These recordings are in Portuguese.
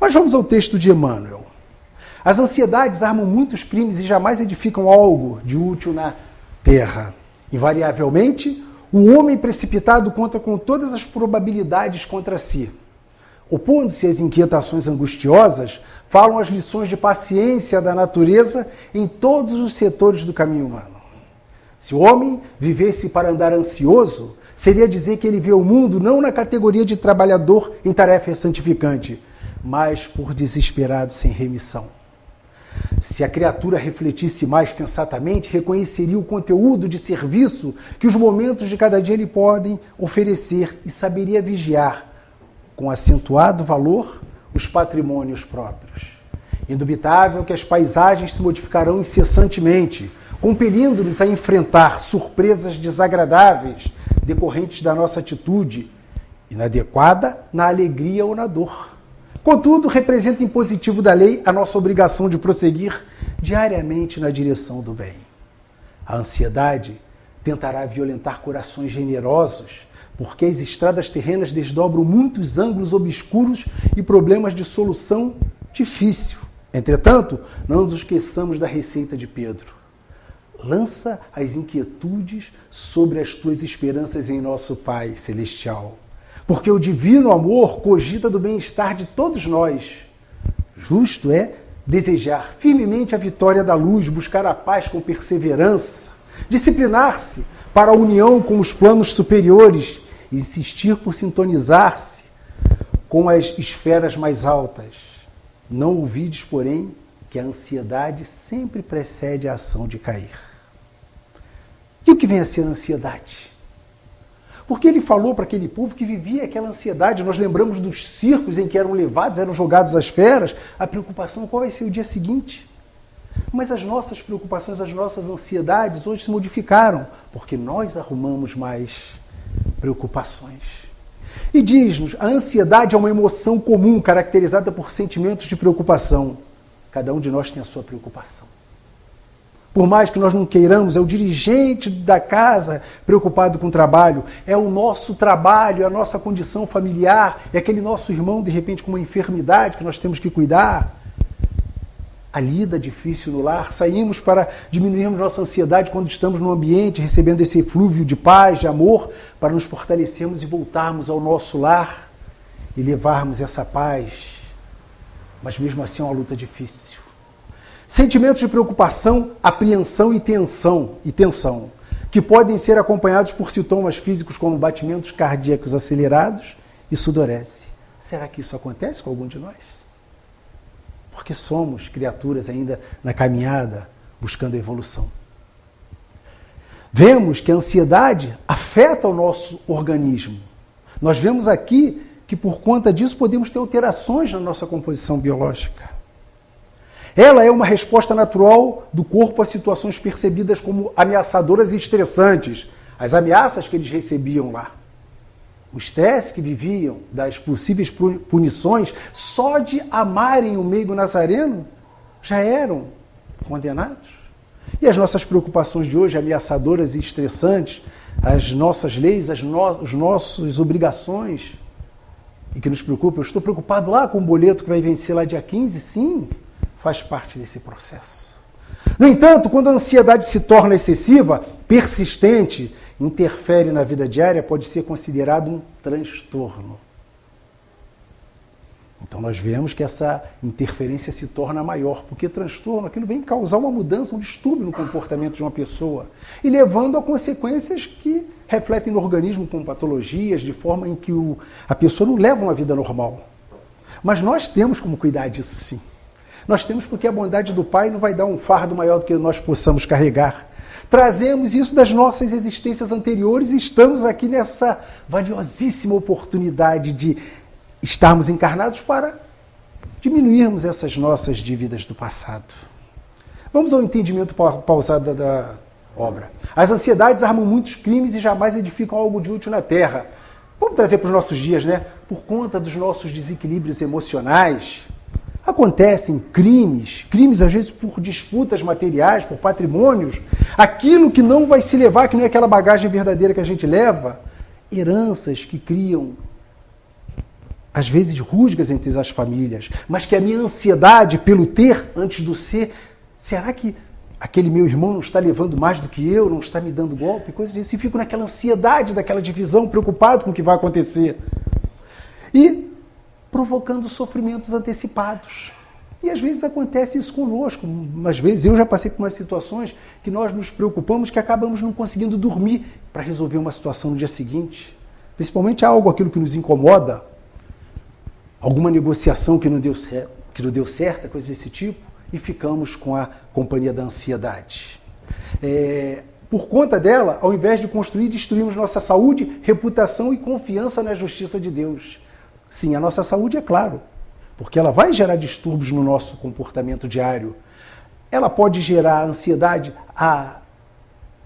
Mas vamos ao texto de Emmanuel. As ansiedades armam muitos crimes e jamais edificam algo de útil na terra. Invariavelmente, o homem precipitado conta com todas as probabilidades contra si. Opondo-se às inquietações angustiosas, falam as lições de paciência da natureza em todos os setores do caminho humano. Se o homem vivesse para andar ansioso, seria dizer que ele vê o mundo não na categoria de trabalhador em tarefa santificante, mas por desesperado sem remissão. Se a criatura refletisse mais sensatamente, reconheceria o conteúdo de serviço que os momentos de cada dia lhe podem oferecer e saberia vigiar, com acentuado valor, os patrimônios próprios. Indubitável que as paisagens se modificarão incessantemente, compelindo-nos a enfrentar surpresas desagradáveis decorrentes da nossa atitude inadequada na alegria ou na dor. Contudo, representa impositivo da lei a nossa obrigação de prosseguir diariamente na direção do bem. A ansiedade tentará violentar corações generosos, porque as estradas terrenas desdobram muitos ângulos obscuros e problemas de solução difícil. Entretanto, não nos esqueçamos da receita de Pedro. Lança as inquietudes sobre as tuas esperanças em nosso Pai Celestial, porque o divino amor cogita do bem-estar de todos nós. Justo é desejar firmemente a vitória da luz, buscar a paz com perseverança, disciplinar-se para a união com os planos superiores e insistir por sintonizar-se com as esferas mais altas. Não ouvides, porém, que a ansiedade sempre precede a ação de cair. E o que vem a ser a ansiedade? Porque ele falou para aquele povo que vivia aquela ansiedade. Nós lembramos dos circos em que eram levados, eram jogados às feras. A preocupação, qual vai ser o dia seguinte? Mas as nossas preocupações, as nossas ansiedades hoje se modificaram, porque nós arrumamos mais preocupações. E diz-nos, a ansiedade é uma emoção comum, caracterizada por sentimentos de preocupação. Cada um de nós tem a sua preocupação. Por mais que nós não queiramos, é o dirigente da casa preocupado com o trabalho, é o nosso trabalho, é a nossa condição familiar, é aquele nosso irmão, de repente, com uma enfermidade que nós temos que cuidar. A lida difícil no lar, saímos para diminuirmos nossa ansiedade quando estamos no ambiente, recebendo esse eflúvio de paz, de amor, para nos fortalecermos e voltarmos ao nosso lar e levarmos essa paz. Mas mesmo assim é uma luta difícil. Sentimentos de preocupação, apreensão e tensão, que podem ser acompanhados por sintomas físicos como batimentos cardíacos acelerados e sudorese. Será que isso acontece com algum de nós? Porque somos criaturas ainda na caminhada, buscando a evolução. Vemos que a ansiedade afeta o nosso organismo. Nós vemos aqui que por conta disso podemos ter alterações na nossa composição biológica. Ela é uma resposta natural do corpo a situações percebidas como ameaçadoras e estressantes, as ameaças que eles recebiam lá. O estresse que viviam das possíveis punições, só de amarem o meigo nazareno, já eram condenados. E as nossas preocupações de hoje, ameaçadoras e estressantes, as nossas leis, as nossas obrigações, e que nos preocupam. Eu estou preocupado lá com o boleto que vai vencer lá dia 15, sim, faz parte desse processo. No entanto, quando a ansiedade se torna excessiva, persistente, interfere na vida diária, pode ser considerado um transtorno. Então nós vemos que essa interferência se torna maior, porque transtorno, aquilo vem causar uma mudança, um distúrbio no comportamento de uma pessoa, e levando a consequências que refletem no organismo com patologias, de forma em que a pessoa não leva uma vida normal. Mas nós temos como cuidar disso, sim. Nós temos, porque a bondade do Pai não vai dar um fardo maior do que nós possamos carregar. Trazemos isso das nossas existências anteriores e estamos aqui nessa valiosíssima oportunidade de estarmos encarnados para diminuirmos essas nossas dívidas do passado. Vamos ao entendimento pausado da obra. As ansiedades armam muitos crimes e jamais edificam algo de útil na Terra. Vamos trazer para os nossos dias, né? Por conta dos nossos desequilíbrios emocionais, acontecem crimes às vezes por disputas materiais, por patrimônios, aquilo que não vai se levar, que não é aquela bagagem verdadeira que a gente leva, heranças que criam às vezes, rusgas entre as famílias, mas que a minha ansiedade pelo ter antes do ser, será que aquele meu irmão não está levando mais do que eu, não está me dando golpe, coisa disso, e fico naquela ansiedade, daquela divisão, preocupado com o que vai acontecer. E provocando sofrimentos antecipados. E às vezes acontece isso conosco. Às vezes eu já passei por umas situações que nós nos preocupamos que acabamos não conseguindo dormir para resolver uma situação no dia seguinte. Principalmente aquilo que nos incomoda, alguma negociação que não deu certo, coisa desse tipo, e ficamos com a companhia da ansiedade. Por conta dela, ao invés de construir, destruímos nossa saúde, reputação e confiança na justiça de Deus. Sim, a nossa saúde é claro, porque ela vai gerar distúrbios no nosso comportamento diário. Ela pode gerar ansiedade,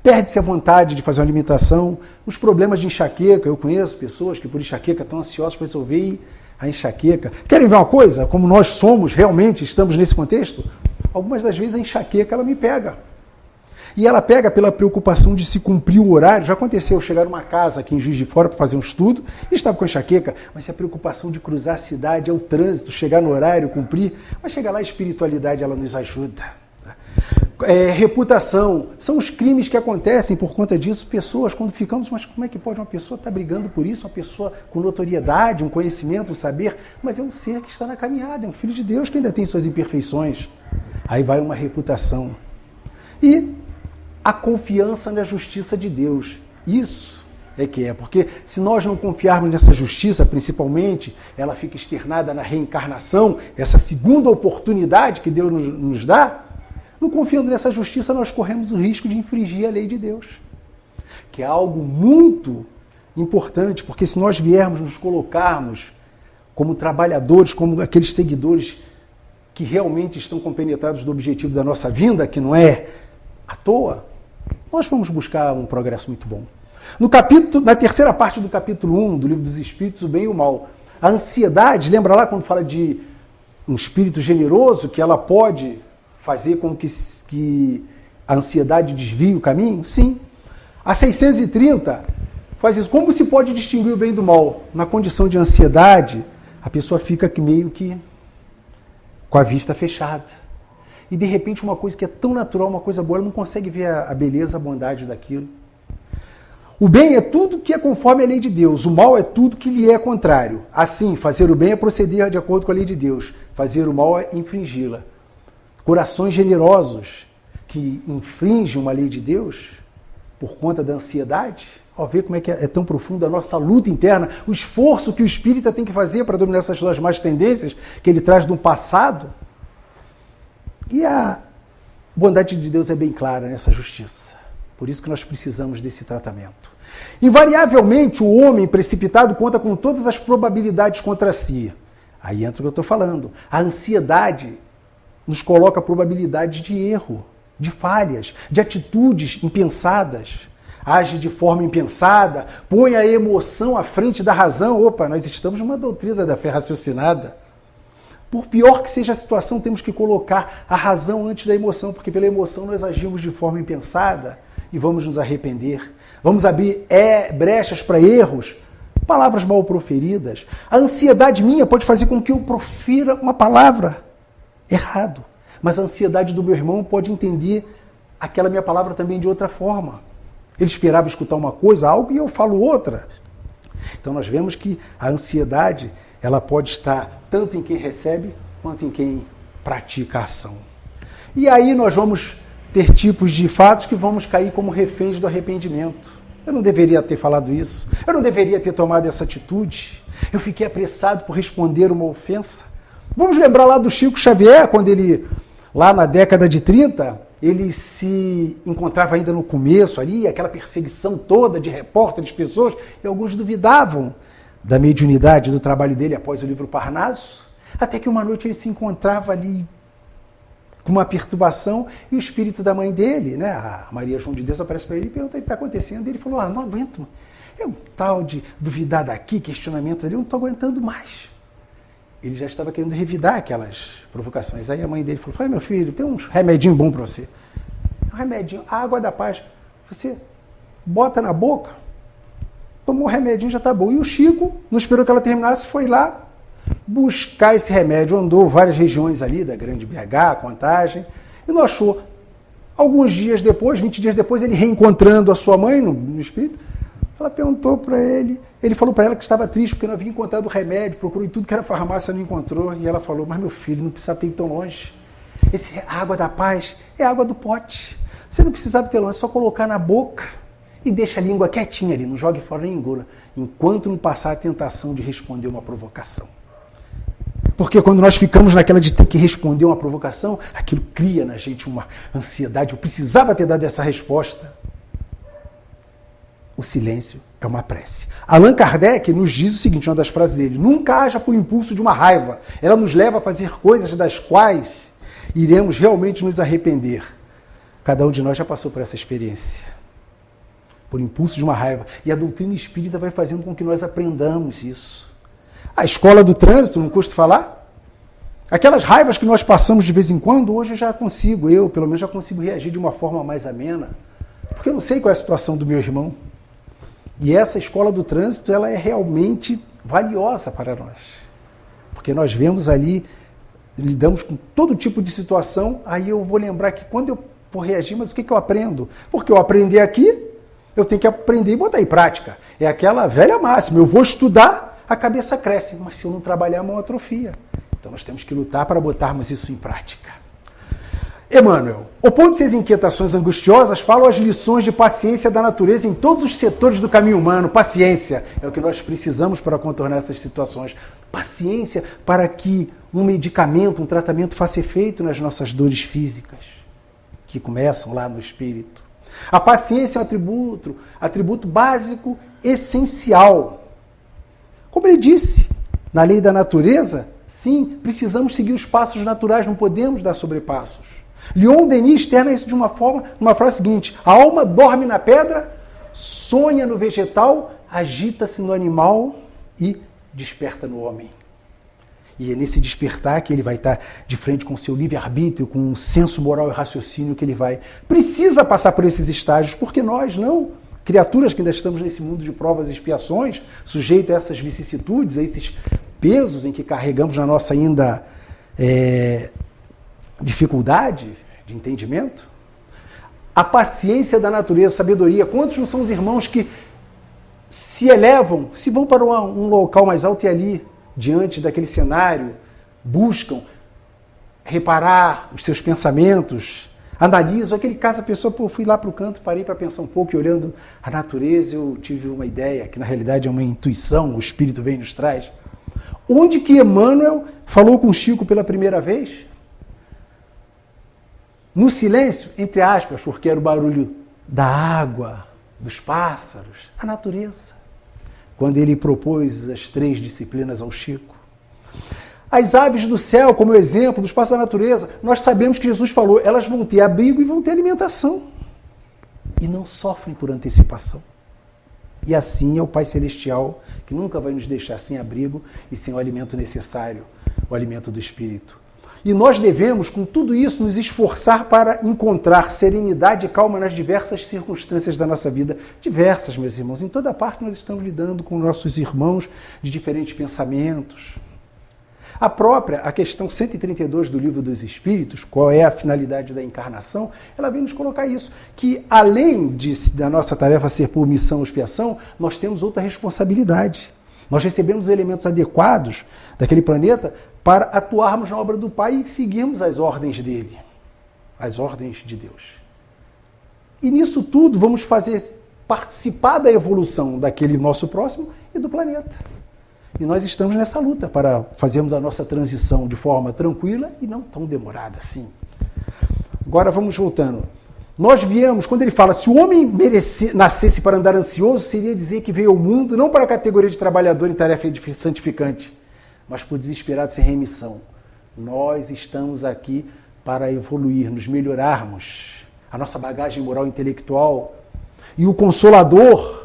perde-se a vontade de fazer uma alimentação, os problemas de enxaqueca. Eu conheço pessoas que por enxaqueca estão ansiosas para resolver a enxaqueca. Querem ver uma coisa? Como nós somos, realmente estamos nesse contexto? Algumas das vezes a enxaqueca ela me pega. E ela pega pela preocupação de se cumprir o horário. Já aconteceu, eu chegar numa casa aqui em Juiz de Fora para fazer um estudo e estava com enxaqueca, mas se a preocupação de cruzar a cidade, é o trânsito, chegar no horário, cumprir, mas chegar lá a espiritualidade ela nos ajuda. Reputação, são os crimes que acontecem por conta disso. Pessoas, quando ficamos, mas como é que pode uma pessoa estar brigando por isso? Uma pessoa com notoriedade, um conhecimento, um saber, mas é um ser que está na caminhada, é um filho de Deus que ainda tem suas imperfeições. Aí vai uma reputação. E a confiança na justiça de Deus. Isso porque se nós não confiarmos nessa justiça, principalmente, ela fica externada na reencarnação, essa segunda oportunidade que Deus nos dá. Não confiando nessa justiça, nós corremos o risco de infringir a lei de Deus, que é algo muito importante, porque se nós viermos nos colocarmos como trabalhadores, como aqueles seguidores que realmente estão compenetrados do objetivo da nossa vinda, que não é à toa, nós vamos buscar um progresso muito bom. Na terceira parte do capítulo 1 do Livro dos Espíritos, o bem e o mal, a ansiedade, lembra lá quando fala de um espírito generoso, que ela pode fazer com que a ansiedade desvie o caminho? Sim. A 630 faz isso. Como se pode distinguir o bem do mal? Na condição de ansiedade, a pessoa fica meio que com a vista fechada. E de repente uma coisa que é tão natural, uma coisa boa, ela não consegue ver a beleza, a bondade daquilo. O bem é tudo que é conforme a lei de Deus. O mal é tudo que lhe é contrário. Assim, fazer o bem é proceder de acordo com a lei de Deus. Fazer o mal é infringi-la. Corações generosos que infringem uma lei de Deus por conta da ansiedade. Vê como é que é tão profundo a nossa luta interna, o esforço que o espírita tem que fazer para dominar essas duas más tendências que ele traz do passado. E a bondade de Deus é bem clara nessa justiça. Por isso que nós precisamos desse tratamento. Invariavelmente, o homem precipitado conta com todas as probabilidades contra si. Aí entra o que eu estou falando. A ansiedade nos coloca probabilidades de erro, de falhas, de atitudes impensadas. Age de forma impensada, põe a emoção à frente da razão. Nós estamos numa doutrina da fé raciocinada. Por pior que seja a situação, temos que colocar a razão antes da emoção, porque pela emoção nós agimos de forma impensada e vamos nos arrepender. Vamos abrir brechas para erros, palavras mal proferidas. A ansiedade minha pode fazer com que eu profira uma palavra errado, mas a ansiedade do meu irmão pode entender aquela minha palavra também de outra forma. Ele esperava escutar uma coisa, algo, e eu falo outra. Então nós vemos que a ansiedade, ela pode estar tanto em quem recebe, quanto em quem pratica a ação. E aí nós vamos ter tipos de fatos que vamos cair como reféns do arrependimento. Eu não deveria ter falado isso. Eu não deveria ter tomado essa atitude. Eu fiquei apressado por responder uma ofensa. Vamos lembrar lá do Chico Xavier, quando ele, lá na década de 30, ele se encontrava ainda no começo ali, aquela perseguição toda de repórteres, de pessoas, e alguns duvidavam da mediunidade do trabalho dele após o livro Parnaso, até que uma noite ele se encontrava ali com uma perturbação e o espírito da mãe dele, né, a Maria João de Deus, aparece para ele e pergunta o que está acontecendo. E ele falou, não aguento, é um tal de duvidar daqui, questionamento ali, eu não estou aguentando mais. Ele já estava querendo revidar aquelas provocações. Aí a mãe dele falou, meu filho, tem um remedinho bom para você. Um remedinho, a água da paz. Você bota na boca, tomou o remedinho, já está bom. E o Chico, não esperou que ela terminasse, foi lá, buscar esse remédio. Andou várias regiões ali da Grande BH, Contagem, e não achou. Alguns dias depois, 20 dias depois, ele reencontrando a sua mãe no espírito, ela perguntou para ele, ele falou para ela que estava triste porque não havia encontrado o remédio, procurou em tudo que era farmácia, não encontrou, e ela falou, mas meu filho, não precisava ter ido tão longe. A água da paz é a água do pote. Você não precisava ter longe, é só colocar na boca e deixa a língua quietinha ali, não jogue fora nem engula, enquanto não passar a tentação de responder uma provocação. Porque quando nós ficamos naquela de ter que responder uma provocação, aquilo cria na gente uma ansiedade. Eu precisava ter dado essa resposta. O silêncio é uma prece. Allan Kardec nos diz o seguinte, uma das frases dele, nunca haja por impulso de uma raiva. Ela nos leva a fazer coisas das quais iremos realmente nos arrepender. Cada um de nós já passou por essa experiência. Por impulso de uma raiva. E a doutrina espírita vai fazendo com que nós aprendamos isso. A escola do trânsito, não custa falar? Aquelas raivas que nós passamos de vez em quando, hoje eu já consigo, pelo menos já consigo reagir de uma forma mais amena, porque eu não sei qual é a situação do meu irmão. E essa escola do trânsito, ela é realmente valiosa para nós. Porque nós vemos ali, lidamos com todo tipo de situação, aí eu vou lembrar que quando eu for reagir, mas o que eu aprendo? Porque eu aprender aqui, eu tenho que aprender e botar em prática. É aquela velha máxima, eu vou estudar, a cabeça cresce, mas se eu não trabalhar, a mão atrofia. Então nós temos que lutar para botarmos isso em prática. Emmanuel, opondo-se às inquietações angustiosas, falam as lições de paciência da natureza em todos os setores do caminho humano. Paciência é o que nós precisamos para contornar essas situações. Paciência para que um medicamento, um tratamento faça efeito nas nossas dores físicas, que começam lá no espírito. A paciência é um atributo básico, essencial. Como ele disse, na lei da natureza, sim, precisamos seguir os passos naturais, não podemos dar sobrepassos. Leon Denis externa isso de uma frase seguinte, a alma dorme na pedra, sonha no vegetal, agita-se no animal e desperta no homem. E é nesse despertar que ele vai estar de frente com o seu livre-arbítrio, com um senso moral e raciocínio que ele precisa passar por esses estágios, porque nós não. Criaturas que ainda estamos nesse mundo de provas e expiações, sujeito a essas vicissitudes, a esses pesos em que carregamos na nossa ainda dificuldade de entendimento. A paciência da natureza, a sabedoria. Quantos não são os irmãos que se elevam, se vão para um local mais alto e ali, diante daquele cenário, buscam reparar os seus pensamentos, analisam aquele caso, a pessoa, fui lá para o canto, parei para pensar um pouco e olhando a natureza, eu tive uma ideia, que na realidade é uma intuição, o Espírito vem e nos traz. Onde que Emmanuel falou com Chico pela primeira vez? No silêncio, entre aspas, porque era o barulho da água, dos pássaros, a natureza. Quando ele propôs as 3 disciplinas ao Chico. As aves do céu, como exemplo dos pássaros da natureza, nós sabemos que Jesus falou, elas vão ter abrigo e vão ter alimentação. E não sofrem por antecipação. E assim é o Pai Celestial, que nunca vai nos deixar sem abrigo e sem o alimento necessário, o alimento do Espírito. E nós devemos, com tudo isso, nos esforçar para encontrar serenidade e calma nas diversas circunstâncias da nossa vida. Diversas, meus irmãos. Em toda parte nós estamos lidando com nossos irmãos de diferentes pensamentos. A questão 132 do Livro dos Espíritos, qual é a finalidade da encarnação, ela vem nos colocar isso, que além da nossa tarefa ser por missão ou expiação, nós temos outra responsabilidade. Nós recebemos os elementos adequados daquele planeta para atuarmos na obra do Pai e seguirmos as ordens dele, as ordens de Deus. E nisso tudo vamos participar da evolução daquele nosso próximo e do planeta. E nós estamos nessa luta para fazermos a nossa transição de forma tranquila e não tão demorada assim. Agora vamos voltando. Nós viemos, quando ele fala, se o homem nascesse para andar ansioso, seria dizer que veio ao mundo não para a categoria de trabalhador em tarefa santificante, mas por desesperado sem remissão. Nós estamos aqui para evoluir, nos melhorarmos, a nossa bagagem moral e intelectual. E o Consolador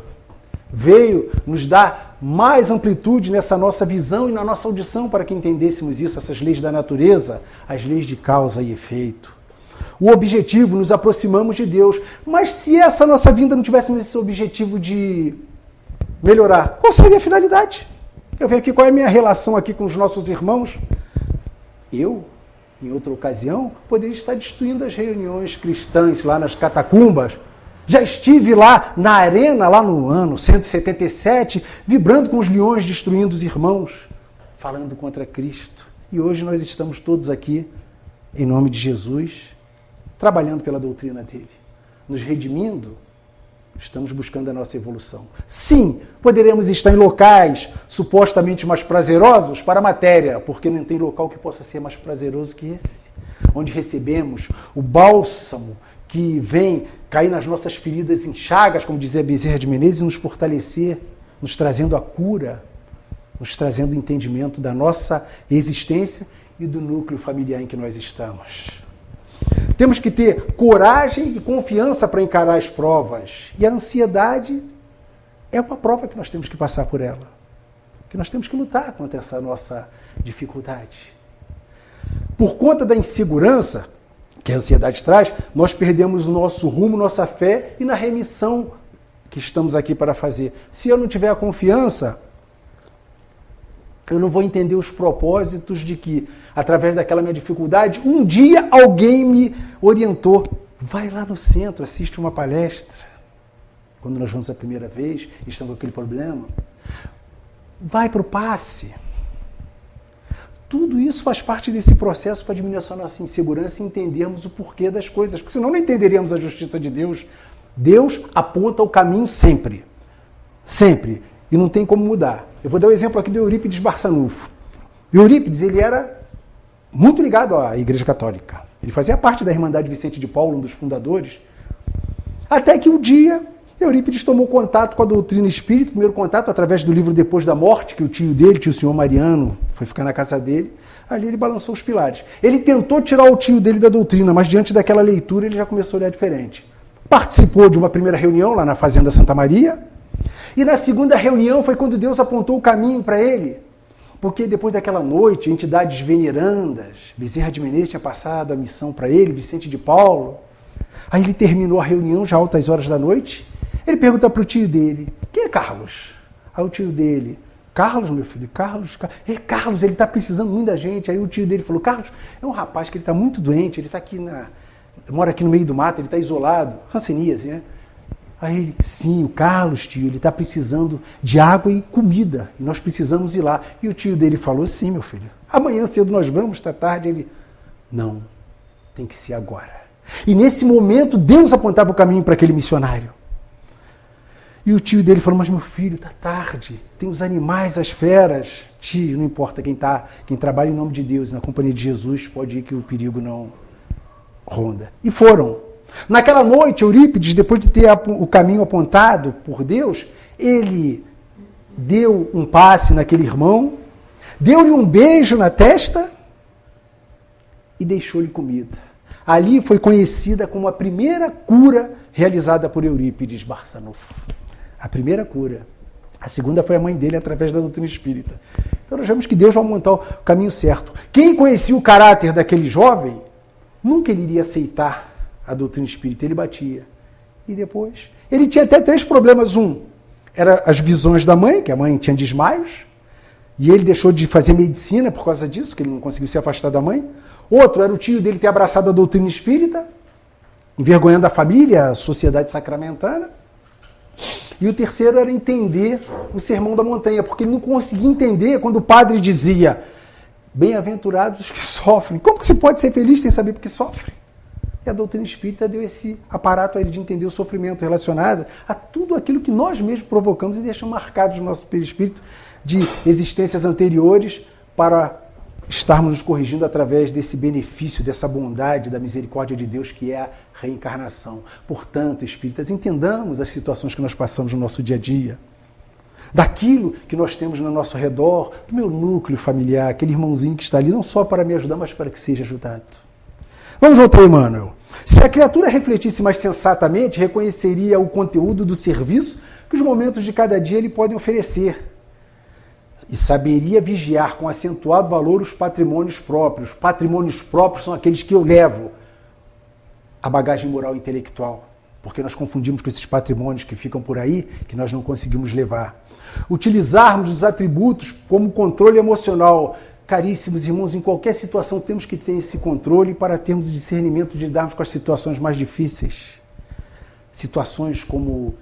veio nos dar mais amplitude nessa nossa visão e na nossa audição para que entendêssemos isso, essas leis da natureza, as leis de causa e efeito. O objetivo, nos aproximamos de Deus. Mas se essa nossa vinda não tivéssemos esse objetivo de melhorar, qual seria a finalidade? Eu venho aqui, qual é a minha relação aqui com os nossos irmãos? Eu, em outra ocasião, poderia estar destruindo as reuniões cristãs lá nas catacumbas. Já estive lá na arena, lá no ano 177, vibrando com os leões, destruindo os irmãos, falando contra Cristo. E hoje nós estamos todos aqui, em nome de Jesus, trabalhando pela doutrina dele, nos redimindo. Estamos buscando a nossa evolução. Sim, poderemos estar em locais supostamente mais prazerosos para a matéria, porque não tem local que possa ser mais prazeroso que esse, onde recebemos o bálsamo que vem cair nas nossas feridas em chagas, como dizia Bezerra de Menezes, e nos fortalecer, nos trazendo a cura, nos trazendo o entendimento da nossa existência e do núcleo familiar em que nós estamos. Temos que ter coragem e confiança para encarar as provas. E a ansiedade é uma prova que nós temos que passar por ela. Que nós temos que lutar contra essa nossa dificuldade. Por conta da insegurança que a ansiedade traz, nós perdemos o nosso rumo, nossa fé e na remissão que estamos aqui para fazer. Se eu não tiver a confiança, eu não vou entender os propósitos de que, através daquela minha dificuldade, um dia alguém me orientou. Vai lá no centro, assiste uma palestra. Quando nós vamos a primeira vez e estamos com aquele problema, vai para o passe. Tudo isso faz parte desse processo para diminuir a nossa insegurança e entendermos o porquê das coisas, porque senão não entenderíamos a justiça de Deus. Deus aponta o caminho sempre. Sempre. E não tem como mudar. Eu vou dar o exemplo aqui do Eurípides Barçanufo. O Eurípides, ele era muito ligado à Igreja Católica. Ele fazia parte da Irmandade Vicente de Paulo, um dos fundadores. Até que um dia, Eurípides tomou contato com a doutrina espírita, primeiro contato através do livro Depois da Morte, que o tio senhor Mariano, foi ficar na casa dele. Ali ele balançou os pilares. Ele tentou tirar o tio dele da doutrina, mas diante daquela leitura ele já começou a olhar diferente. Participou de uma primeira reunião lá na Fazenda Santa Maria, e na segunda reunião foi quando Deus apontou o caminho para ele. Porque depois daquela noite, entidades venerandas, Bezerra de Menezes tinha passado a missão para ele, Vicente de Paulo. Aí ele terminou a reunião, já altas horas da noite. Ele pergunta para o tio dele, quem é Carlos? Aí o tio dele, Carlos, meu filho, Carlos, ele está precisando muito da gente. Aí o tio dele falou, Carlos, é um rapaz que ele está muito doente, ele está aqui mora aqui no meio do mato, ele está isolado, hanseníase, né? Aí ele, sim, o Carlos, tio, ele está precisando de água e comida, e nós precisamos ir lá. E o tio dele falou, sim, meu filho, amanhã cedo nós vamos, está tarde. Ele, não, tem que ser agora. E nesse momento, Deus apontava o caminho para aquele missionário. E o tio dele falou, mas meu filho, está tarde, tem os animais, as feras. Tio, não importa quem trabalha em nome de Deus, na companhia de Jesus, pode ir que o perigo não ronda. E foram. Naquela noite, Eurípides, depois de ter o caminho apontado por Deus, ele deu um passe naquele irmão, deu-lhe um beijo na testa e deixou-lhe comida. Ali foi conhecida como a primeira cura realizada por Eurípides Barçanufo. A primeira cura. A segunda foi a mãe dele através da doutrina espírita. Então nós vemos que Deus vai montar o caminho certo. Quem conhecia o caráter daquele jovem, nunca ele iria aceitar a doutrina espírita, ele batia. E depois, ele tinha até 3 problemas. Um, era as visões da mãe, que a mãe tinha desmaios, e ele deixou de fazer medicina por causa disso, que ele não conseguiu se afastar da mãe. Outro, era o tio dele ter abraçado a doutrina espírita, envergonhando a família, a sociedade sacramentana. E o terceiro era entender o Sermão da Montanha, porque ele não conseguia entender quando o padre dizia, bem-aventurados os que sofrem. Como que se pode ser feliz sem saber por que sofre? E a doutrina espírita deu esse aparato a ele de entender o sofrimento relacionado a tudo aquilo que nós mesmos provocamos e deixamos marcados no nosso perispírito de existências anteriores para estarmos nos corrigindo através desse benefício, dessa bondade, da misericórdia de Deus que é a reencarnação. Portanto, espíritas, entendamos as situações que nós passamos no nosso dia a dia, daquilo que nós temos no nosso redor, do meu núcleo familiar, aquele irmãozinho que está ali não só para me ajudar, mas para que seja ajudado. Vamos voltar, Emmanuel. Se a criatura refletisse mais sensatamente, reconheceria o conteúdo do serviço que os momentos de cada dia lhe podem oferecer. E saberia vigiar com acentuado valor os patrimônios próprios. Patrimônios próprios são aqueles que eu levo a bagagem moral e intelectual. Porque nós confundimos com esses patrimônios que ficam por aí, que nós não conseguimos levar. Utilizarmos os atributos como controle emocional. Caríssimos irmãos, em qualquer situação temos que ter esse controle para termos o discernimento de lidarmos com as situações mais difíceis. Situações como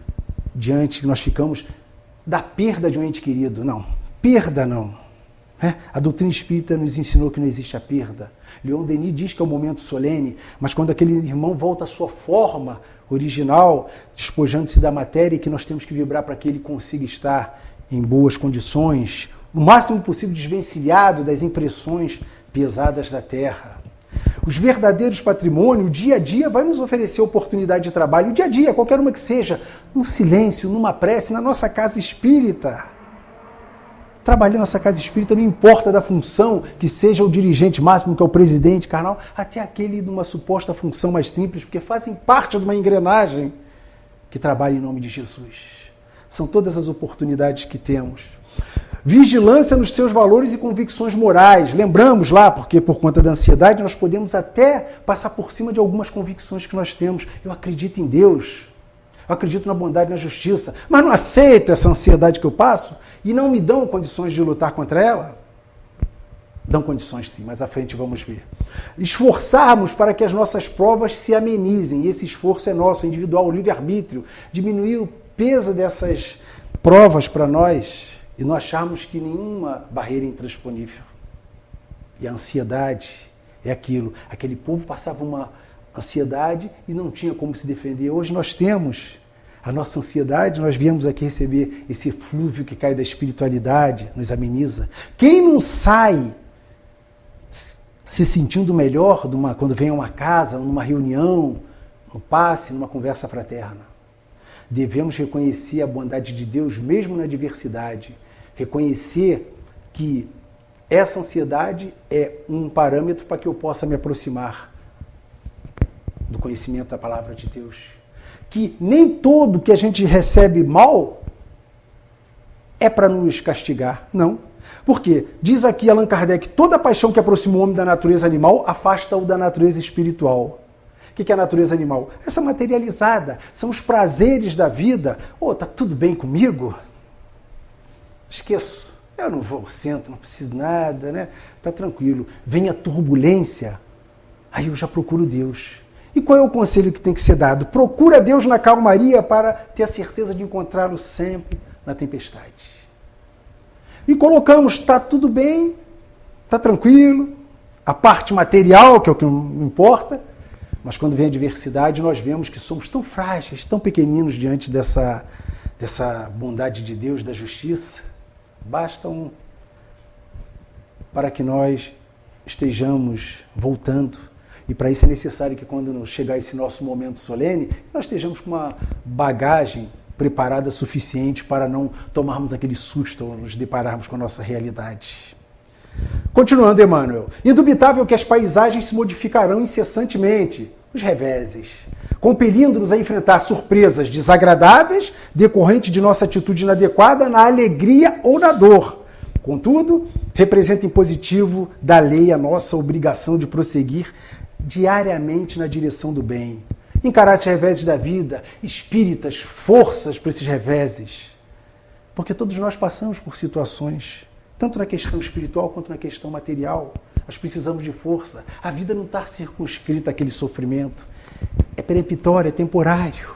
diante que nós ficamos da perda de um ente querido. Não, perda não. A doutrina espírita nos ensinou que não existe a perda. Leon Denis diz que é um momento solene, mas quando aquele irmão volta à sua forma original, despojando-se da matéria, e que nós temos que vibrar para que ele consiga estar em boas condições, o máximo possível desvencilhado das impressões pesadas da terra. Os verdadeiros patrimônios, o dia a dia, vai nos oferecer oportunidade de trabalho, o dia a dia, qualquer uma que seja, no silêncio, numa prece, na nossa casa espírita. Trabalhar na nossa casa espírita não importa da função, que seja o dirigente máximo, que é o presidente carnal, até aquele de uma suposta função mais simples, porque fazem parte de uma engrenagem que trabalha em nome de Jesus. São todas as oportunidades que temos. Vigilância nos seus valores e convicções morais. Lembramos lá, porque por conta da ansiedade nós podemos até passar por cima de algumas convicções que nós temos. Eu acredito em Deus, eu acredito na bondade e na justiça, mas não aceito essa ansiedade que eu passo e não me dão condições de lutar contra ela. Dão condições sim, mas à frente vamos ver. Esforçarmos para que as nossas provas se amenizem. E esse esforço é nosso, individual, o livre-arbítrio. Diminuir o peso dessas provas para nós e não acharmos que nenhuma barreira é intransponível. E a ansiedade é aquilo. Aquele povo passava uma ansiedade e não tinha como se defender. Hoje nós temos a nossa ansiedade, nós viemos aqui receber esse eflúvio que cai da espiritualidade, nos ameniza. Quem não sai se sentindo melhor quando vem a uma casa, numa reunião, num passe, numa conversa fraterna? Devemos reconhecer a bondade de Deus mesmo na adversidade. Reconhecer que essa ansiedade é um parâmetro para que eu possa me aproximar do conhecimento da palavra de Deus. Que nem todo que a gente recebe mal é para nos castigar, não. Porque, diz aqui Allan Kardec, toda paixão que aproxima o homem da natureza animal afasta-o da natureza espiritual. O que é a natureza animal? Essa materializada, são os prazeres da vida. Tá tudo bem comigo? Esqueço, eu não vou ao centro, não preciso de nada, né? Tá tranquilo. Vem a turbulência, aí eu já procuro Deus. E qual é o conselho que tem que ser dado? Procura Deus na calmaria para ter a certeza de encontrá-lo sempre na tempestade. E colocamos, está tudo bem, está tranquilo, a parte material, que é o que não importa, mas quando vem a adversidade, nós vemos que somos tão frágeis, tão pequeninos diante dessa bondade de Deus, da justiça. Basta para que nós estejamos voltando. E para isso é necessário que quando chegar esse nosso momento solene, nós estejamos com uma bagagem preparada suficiente para não tomarmos aquele susto ou nos depararmos com a nossa realidade. Continuando, Emmanuel. Indubitável que as paisagens se modificarão incessantemente, os reveses, compelindo-nos a enfrentar surpresas desagradáveis, decorrentes de nossa atitude inadequada na alegria ou na dor. Contudo, representa em positivo da lei a nossa obrigação de prosseguir diariamente na direção do bem. Encarar esses reveses da vida, espíritas, forças para esses reveses. Porque todos nós passamos por situações, tanto na questão espiritual quanto na questão material. Nós precisamos de força. A vida não está circunscrita àquele sofrimento. É peremptório, é temporário.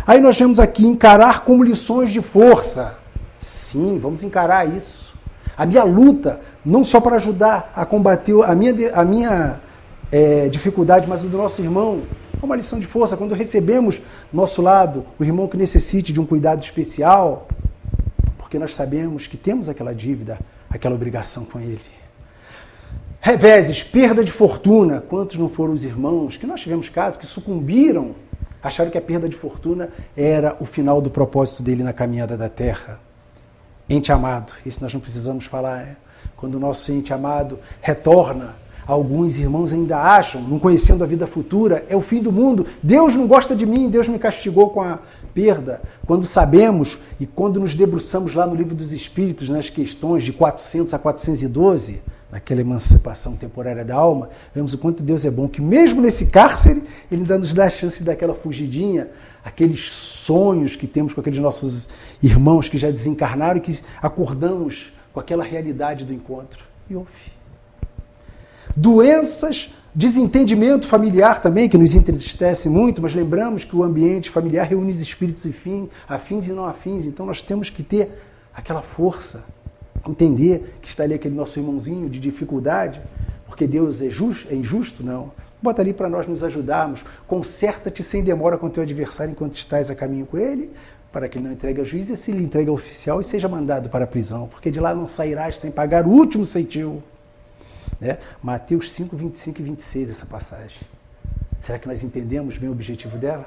Aí nós vamos aqui encarar como lições de força. Sim, vamos encarar isso. A minha luta, não só para ajudar a combater a minha dificuldade, mas a do nosso irmão, é uma lição de força. Quando recebemos nosso lado, o irmão que necessite de um cuidado especial, porque nós sabemos que temos aquela dívida, aquela obrigação com ele. Reveses, perda de fortuna. Quantos não foram os irmãos que nós tivemos casos que sucumbiram, acharam que a perda de fortuna era o final do propósito dele na caminhada da terra. Ente amado, isso nós não precisamos falar, né? Quando o nosso ente amado retorna, alguns irmãos ainda acham, não conhecendo a vida futura, é o fim do mundo. Deus não gosta de mim, Deus me castigou com a perda. Quando sabemos e quando nos debruçamos lá no Livro dos Espíritos, nas questões de 400 a 412, naquela emancipação temporária da alma, vemos o quanto Deus é bom, que mesmo nesse cárcere, Ele ainda nos dá a chance daquela fugidinha, aqueles sonhos que temos com aqueles nossos irmãos que já desencarnaram e que acordamos com aquela realidade do encontro. E houve. Doenças, desentendimento familiar também, que nos entristece muito, mas lembramos que o ambiente familiar reúne os espíritos afins e não afins, então nós temos que ter aquela força, entender que está ali aquele nosso irmãozinho de dificuldade, porque Deus é injusto? Não. Bota ali para nós nos ajudarmos. Conserta-te sem demora com teu adversário enquanto estás a caminho com ele, para que ele não entregue ao juiz, e se lhe entregue ao oficial e seja mandado para a prisão, porque de lá não sairás sem pagar o último centil. Né? Mateus 5, 25 e 26, essa passagem. Será que nós entendemos bem o objetivo dela?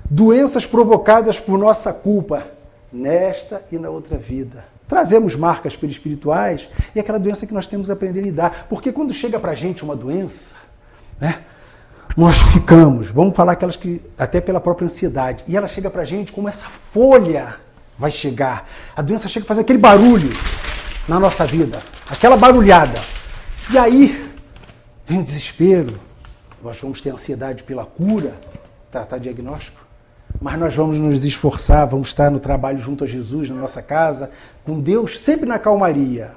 Doenças provocadas por nossa culpa, nesta e na outra vida. Trazemos marcas perispirituais e aquela doença que nós temos que aprender a lidar. Porque quando chega para a gente uma doença, né, nós ficamos, vamos falar aquelas que, até pela própria ansiedade, e ela chega para a gente como essa folha vai chegar. A doença chega a fazer aquele barulho na nossa vida, aquela barulhada. E aí vem o desespero, nós vamos ter ansiedade pela cura, tratar diagnóstico, mas nós vamos nos esforçar, vamos estar no trabalho junto a Jesus, na nossa casa, com Deus, sempre na calmaria.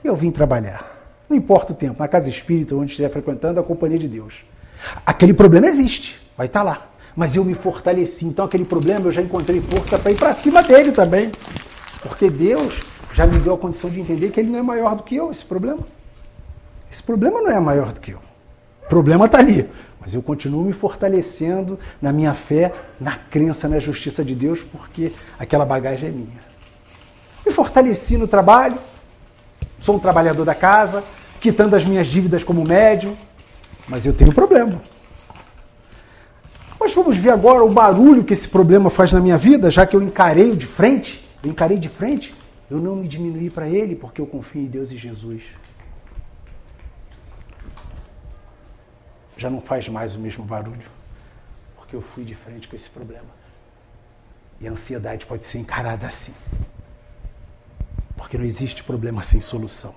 E eu vim trabalhar. Não importa o tempo, na casa espírita, onde estiver frequentando, a companhia de Deus. Aquele problema existe, vai estar lá. Mas eu me fortaleci, então aquele problema eu já encontrei força para ir para cima dele também. Porque Deus já me deu a condição de entender que ele não é maior do que eu, esse problema. Esse problema não é maior do que eu. O problema está ali. Mas eu continuo me fortalecendo na minha fé, na crença, na justiça de Deus, porque aquela bagagem é minha. Me fortaleci no trabalho, sou um trabalhador da casa, quitando as minhas dívidas como médium, mas eu tenho um problema. Mas vamos ver agora o barulho que esse problema faz na minha vida, já que eu encarei de frente, eu não me diminuí para ele, porque eu confio em Deus e Jesus. Já não faz mais o mesmo barulho, porque eu fui de frente com esse problema. E a ansiedade pode ser encarada assim, porque não existe problema sem solução.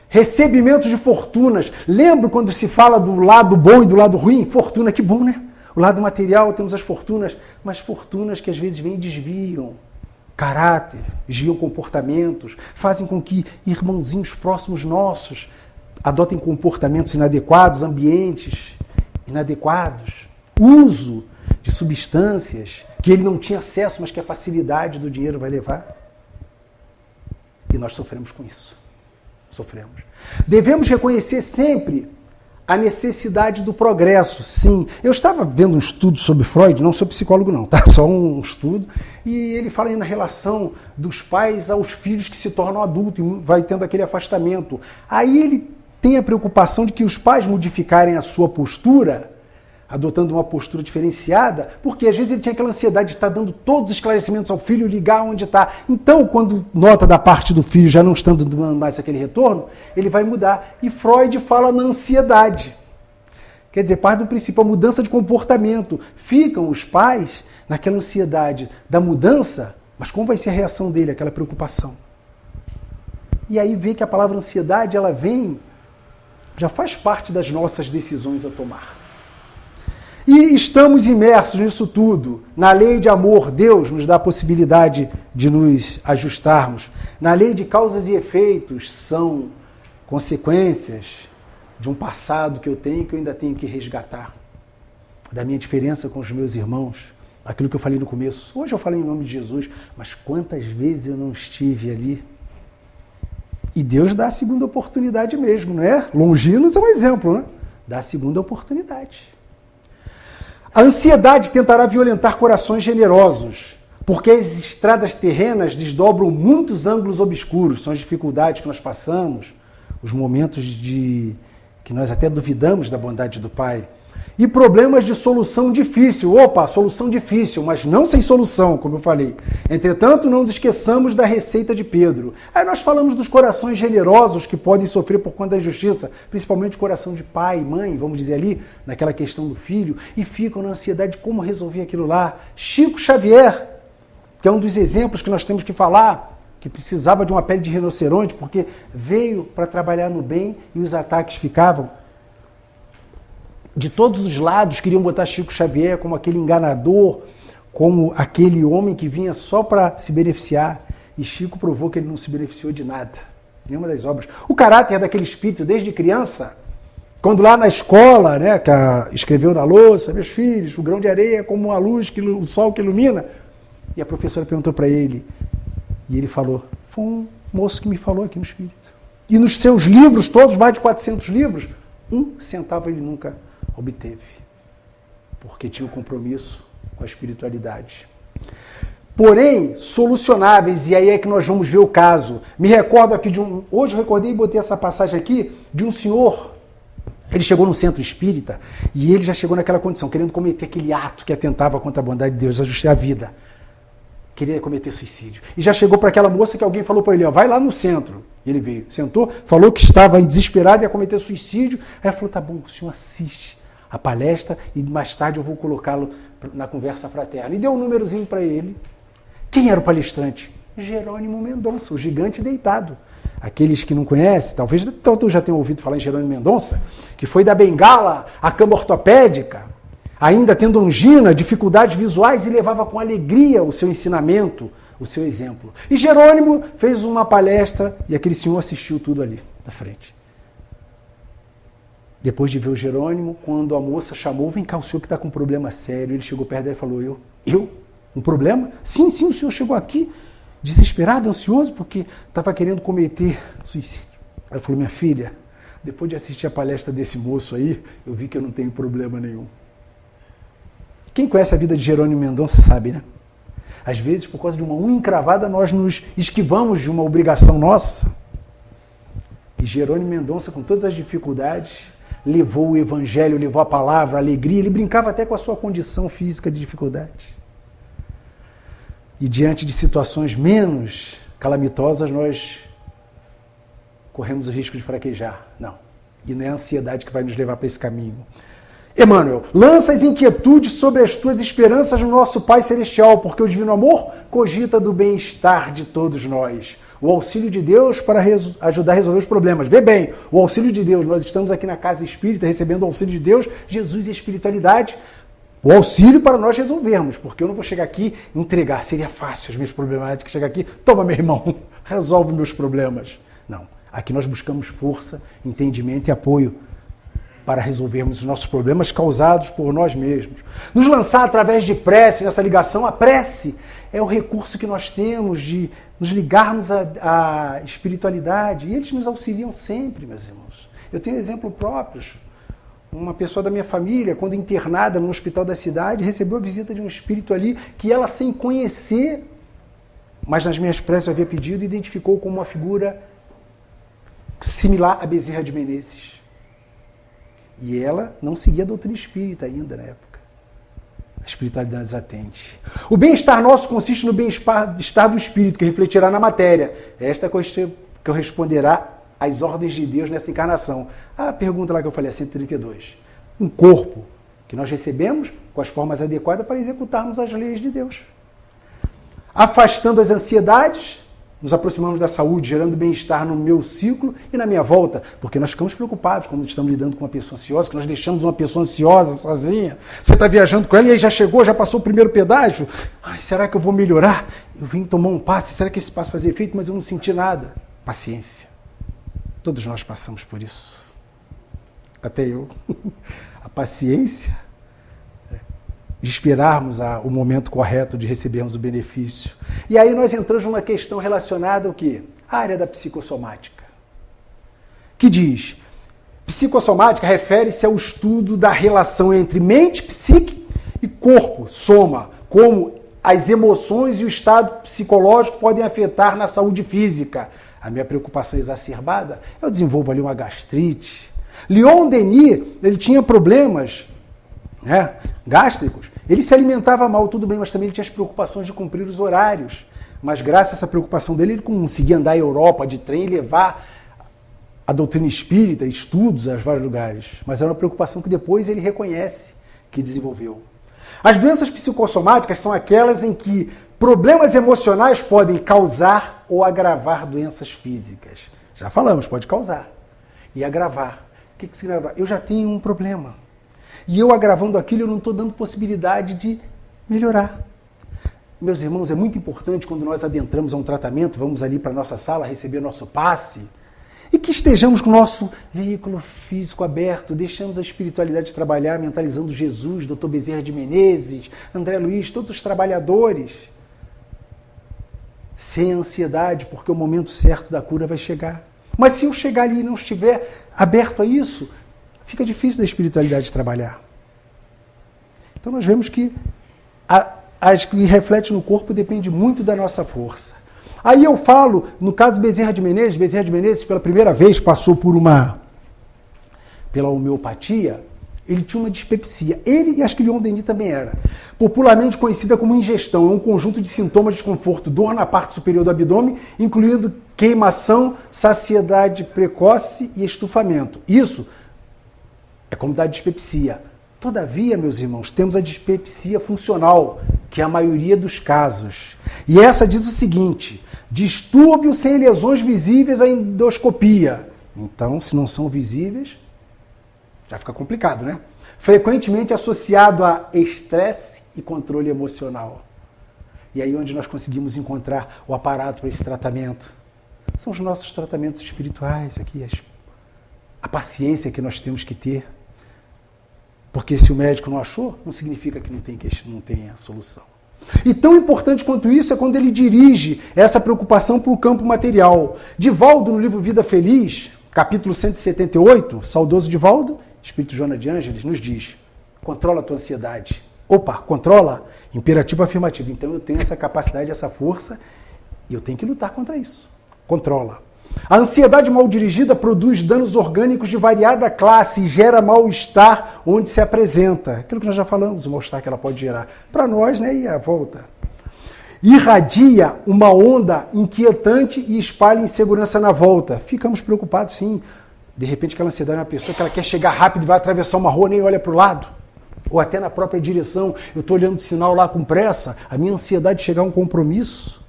Recebimento de fortunas. Lembra quando se fala do lado bom e do lado ruim? Fortuna, que bom, né? O lado material, temos as fortunas, mas fortunas que às vezes vêm e desviam caráter, desviam comportamentos, fazem com que irmãozinhos próximos nossos adotem comportamentos inadequados, ambientes inadequados, uso de substâncias que ele não tinha acesso, mas que a facilidade do dinheiro vai levar. E nós sofremos com isso. Sofremos. Devemos reconhecer sempre a necessidade do progresso, sim. Eu estava vendo um estudo sobre Freud, não sou psicólogo não, tá? Só um estudo, e ele fala aí na relação dos pais aos filhos que se tornam adultos e vai tendo aquele afastamento. Aí ele tem a preocupação de que os pais modificarem a sua postura, adotando uma postura diferenciada, porque às vezes ele tinha aquela ansiedade de estar dando todos os esclarecimentos ao filho, ligar onde está. Então, quando nota da parte do filho já não estando dando mais aquele retorno, ele vai mudar. E Freud fala na ansiedade. Quer dizer, parte do princípio, a mudança de comportamento. Ficam os pais naquela ansiedade da mudança, mas como vai ser a reação dele, aquela preocupação? E aí vê que a palavra ansiedade, ela vem, já faz parte das nossas decisões a tomar. E estamos imersos nisso tudo. Na lei de amor, Deus nos dá a possibilidade de nos ajustarmos. Na lei de causas e efeitos, são consequências de um passado que eu tenho, que eu ainda tenho que resgatar. Da minha diferença com os meus irmãos. Aquilo que eu falei no começo. Hoje eu falei em nome de Jesus, mas quantas vezes eu não estive ali? E Deus dá a segunda oportunidade mesmo, não é? Longinos é um exemplo, né? Dá a segunda oportunidade. A ansiedade tentará violentar corações generosos, porque as estradas terrenas desdobram muitos ângulos obscuros, são as dificuldades que nós passamos, os momentos que nós até duvidamos da bondade do Pai, e problemas de solução difícil. Opa, solução difícil, mas não sem solução, como eu falei. Entretanto, não nos esqueçamos da receita de Pedro. Aí nós falamos dos corações generosos que podem sofrer por conta da injustiça, principalmente o coração de pai, mãe, vamos dizer ali, naquela questão do filho, e ficam na ansiedade de como resolver aquilo lá. Chico Xavier, que é um dos exemplos que nós temos que falar, que precisava de uma pele de rinoceronte, porque veio para trabalhar no bem e os ataques ficavam. de todos os lados queriam botar Chico Xavier como aquele enganador, como aquele homem que vinha só para se beneficiar. E Chico provou que ele não se beneficiou de nada, nenhuma das obras. O caráter daquele espírito, desde criança, quando lá na escola, né, que escreveu na louça, meus filhos, o grão de areia é como uma luz, o sol que ilumina. E a professora perguntou para ele, e ele falou, foi um moço que me falou aqui no espírito. E nos seus livros, todos, mais de 400 livros, 1 centavo ele nunca obteve, porque tinha um compromisso com a espiritualidade. Porém, solucionáveis, e aí é que nós vamos ver o caso. Me recordo aqui hoje eu recordei e botei essa passagem aqui, de um senhor, ele chegou no centro espírita, e ele já chegou naquela condição, querendo cometer aquele ato que atentava contra a bondade de Deus, a vida. Queria cometer suicídio. E já chegou para aquela moça que alguém falou para ele, ó, vai lá no centro. E ele veio, sentou, falou que estava desesperado e ia cometer suicídio. Aí ela falou, tá bom, o senhor assiste a palestra e mais tarde eu vou colocá-lo na conversa fraterna. E deu um númerozinho para ele. Quem era o palestrante? Jerônimo Mendonça, o gigante deitado. Aqueles que não conhecem, talvez todos já tenham ouvido falar em Jerônimo Mendonça, que foi da bengala à cama ortopédica, ainda tendo angina, dificuldades visuais, e levava com alegria o seu ensinamento, o seu exemplo. E Jerônimo fez uma palestra e aquele senhor assistiu tudo ali, na frente. Depois de ver o Jerônimo, quando a moça chamou, vem cá, o senhor que está com um problema sério, ele chegou perto dela e falou, eu? Um problema? Sim, o senhor chegou aqui desesperado, ansioso, porque estava querendo cometer suicídio. Ela falou, minha filha, depois de assistir a palestra desse moço aí, eu vi que eu não tenho problema nenhum. Quem conhece a vida de Jerônimo Mendonça sabe, né? Às vezes, por causa de uma unha encravada, nós nos esquivamos de uma obrigação nossa. E Jerônimo Mendonça, com todas as dificuldades, levou o evangelho, levou a palavra, a alegria, ele brincava até com a sua condição física de dificuldade. E diante de situações menos calamitosas, nós corremos o risco de fraquejar. Não. E não é a ansiedade que vai nos levar para esse caminho. Emmanuel, lança as inquietudes sobre as tuas esperanças no nosso Pai Celestial, porque o Divino Amor cogita do bem-estar de todos nós. O auxílio de Deus para ajudar a resolver os problemas. Vê bem, o auxílio de Deus, nós estamos aqui na Casa Espírita recebendo o auxílio de Deus, Jesus e a espiritualidade. O auxílio para nós resolvermos, porque eu não vou chegar aqui e entregar, seria fácil as minhas problemáticas, chegar aqui, toma meu irmão, resolve meus problemas. Não, aqui nós buscamos força, entendimento e apoio para resolvermos os nossos problemas causados por nós mesmos. Nos lançar através de prece, nessa ligação, a prece é o recurso que nós temos de nos ligarmos à espiritualidade, e eles nos auxiliam sempre, meus irmãos. Eu tenho exemplos próprios. Uma pessoa da minha família, quando internada no hospital da cidade, recebeu a visita de um espírito ali que ela, sem conhecer, mas nas minhas preces eu havia pedido, identificou como uma figura similar a Bezerra de Menezes. E ela não seguia a doutrina espírita ainda na época. A espiritualidade nos atende. O bem-estar nosso consiste no bem-estar do espírito, que refletirá na matéria. Esta corresponderá às ordens de Deus nessa encarnação. A pergunta lá que eu falei, a 132. Um corpo que nós recebemos com as formas adequadas para executarmos as leis de Deus. Afastando as ansiedades, nos aproximamos da saúde, gerando bem-estar no meu ciclo e na minha volta, porque nós ficamos preocupados quando estamos lidando com uma pessoa ansiosa, que nós deixamos uma pessoa ansiosa, sozinha. Você está viajando com ela e aí já chegou, já passou o primeiro pedágio. Ai, será que eu vou melhorar? Eu vim tomar um passe, será que esse passe fazia efeito, mas eu não senti nada? Paciência. Todos nós passamos por isso. Até eu. A paciência de esperarmos o momento correto de recebermos o benefício. E aí nós entramos numa questão relacionada ao quê? A área da psicossomática. Que diz, psicossomática refere-se ao estudo da relação entre mente, psique e corpo, soma, como as emoções e o estado psicológico podem afetar na saúde física. A minha preocupação exacerbada, eu desenvolvo ali uma gastrite. Leon Denis, ele tinha problemas gástricos. Ele se alimentava mal, tudo bem, mas também ele tinha as preocupações de cumprir os horários. Mas graças a essa preocupação dele, ele conseguia andar à Europa de trem e levar a doutrina espírita, estudos a vários lugares. Mas era uma preocupação que depois ele reconhece que desenvolveu. As doenças psicossomáticas são aquelas em que problemas emocionais podem causar ou agravar doenças físicas. Já falamos, pode causar. E agravar. O que significa agravar? Eu já tenho um problema. E eu agravando aquilo, eu não estou dando possibilidade de melhorar. Meus irmãos, é muito importante quando nós adentramos a um tratamento, vamos ali para a nossa sala receber nosso passe, e que estejamos com o nosso veículo físico aberto, deixamos a espiritualidade trabalhar, mentalizando Jesus, Dr. Bezerra de Menezes, André Luiz, todos os trabalhadores, sem ansiedade, porque o momento certo da cura vai chegar. Mas se eu chegar ali e não estiver aberto a isso, fica difícil da espiritualidade trabalhar. Então nós vemos que as que reflete no corpo depende muito da nossa força. Aí eu falo, no caso do Bezerra de Menezes pela primeira vez passou pela homeopatia, ele tinha uma dispepsia. Ele e acho que Leon Denis também era. Popularmente conhecida como ingestão, é um conjunto de sintomas de desconforto, dor na parte superior do abdômen, incluindo queimação, saciedade precoce e estufamento. Isso é como da dispepsia. Todavia, meus irmãos, temos a dispepsia funcional, que é a maioria dos casos. E essa diz o seguinte: distúrbio sem lesões visíveis à endoscopia. Então, se não são visíveis, já fica complicado, né? Frequentemente associado a estresse e controle emocional. E aí onde nós conseguimos encontrar o aparato para esse tratamento? São os nossos tratamentos espirituais aqui, a paciência que nós temos que ter. Porque se o médico não achou, não significa que não tenha solução. E tão importante quanto isso é quando ele dirige essa preocupação para o campo material. Divaldo, no livro Vida Feliz, capítulo 178, saudoso Divaldo, Espírito Joana de Ângeles, nos diz: controla a tua ansiedade. Opa, controla? Imperativo afirmativo. Então eu tenho essa capacidade, essa força, e eu tenho que lutar contra isso. Controla. A ansiedade mal dirigida produz danos orgânicos de variada classe e gera mal-estar onde se apresenta. Aquilo que nós já falamos, o mal-estar que ela pode gerar. Para nós, né, e a volta. Irradia uma onda inquietante e espalha insegurança na volta. Ficamos preocupados, sim. De repente, aquela ansiedade é uma pessoa que ela quer chegar rápido e vai atravessar uma rua, nem olha para o lado. Ou até na própria direção. Eu estou olhando o sinal lá com pressa. A minha ansiedade de chegar a um compromisso.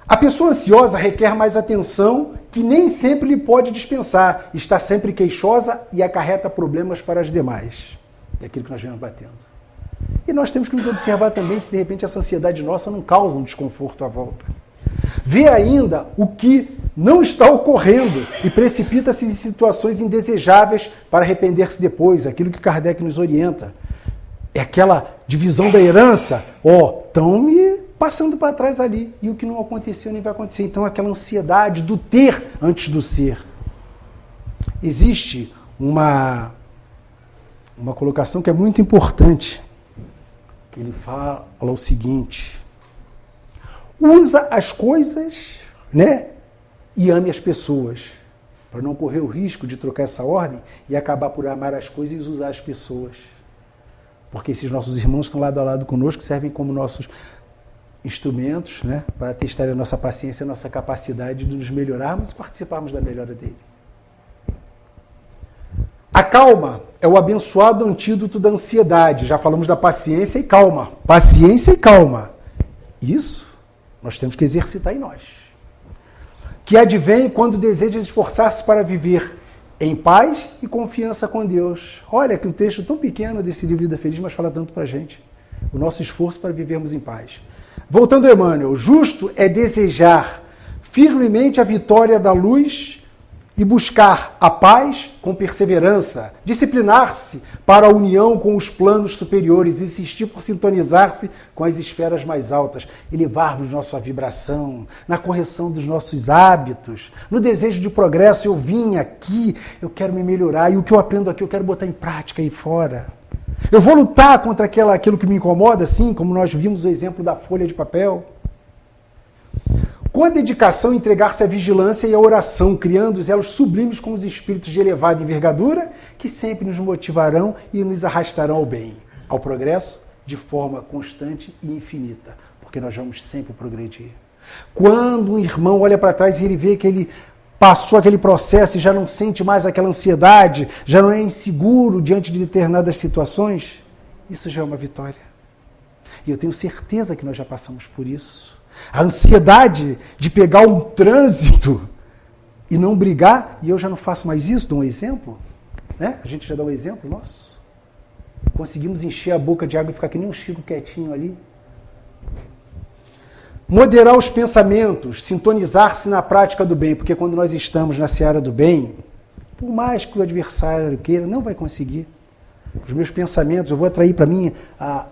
A pessoa ansiosa requer mais atenção, que nem sempre lhe pode dispensar. Está sempre queixosa e acarreta problemas para as demais. É aquilo que nós vemos batendo. E nós temos que nos observar também se de repente essa ansiedade nossa não causa um desconforto à volta. Vê ainda o que não está ocorrendo e precipita-se em situações indesejáveis para arrepender-se depois. Aquilo que Kardec nos orienta. É aquela divisão da herança. Estão me passando para trás ali, e o que não aconteceu nem vai acontecer. Então, aquela ansiedade do ter antes do ser. Existe uma colocação que é muito importante, que ele fala o seguinte: usa as coisas, né, e ame as pessoas, para não correr o risco de trocar essa ordem e acabar por amar as coisas e usar as pessoas. Porque esses nossos irmãos estão lado a lado conosco, servem como nossos instrumentos, né, para testar a nossa paciência, a nossa capacidade de nos melhorarmos e participarmos da melhora dele. A calma é o abençoado antídoto da ansiedade. Já falamos da paciência e calma. Paciência e calma. Isso nós temos que exercitar em nós. Que advém quando deseja esforçar-se para viver em paz e confiança com Deus. Olha que um texto tão pequeno desse livro Vida Feliz, mas fala tanto para a gente. O nosso esforço para vivermos em paz. Voltando a Emmanuel, justo é desejar firmemente a vitória da luz e buscar a paz com perseverança, disciplinar-se para a união com os planos superiores, insistir por sintonizar-se com as esferas mais altas, elevarmos nossa vibração, na correção dos nossos hábitos, no desejo de progresso. Eu vim aqui, eu quero me melhorar, e o que eu aprendo aqui eu quero botar em prática aí fora. Eu vou lutar contra aquilo que me incomoda, assim, como nós vimos o exemplo da folha de papel. Com a dedicação, entregar-se à vigilância e à oração, criando os elos sublimes com os espíritos de elevada envergadura, que sempre nos motivarão e nos arrastarão ao bem, ao progresso, de forma constante e infinita, porque nós vamos sempre progredir. Quando um irmão olha para trás e ele vê que ele passou aquele processo e já não sente mais aquela ansiedade, já não é inseguro diante de determinadas situações, isso já é uma vitória. E eu tenho certeza que nós já passamos por isso. A ansiedade de pegar um trânsito e não brigar, e eu já não faço mais isso, dou um exemplo. né? A gente já dá um exemplo nosso. Conseguimos encher a boca de água e ficar que nem um Chico quietinho ali. Moderar os pensamentos, sintonizar-se na prática do bem, porque quando nós estamos na seara do bem, por mais que o adversário queira, não vai conseguir. Os meus pensamentos, eu vou atrair para mim a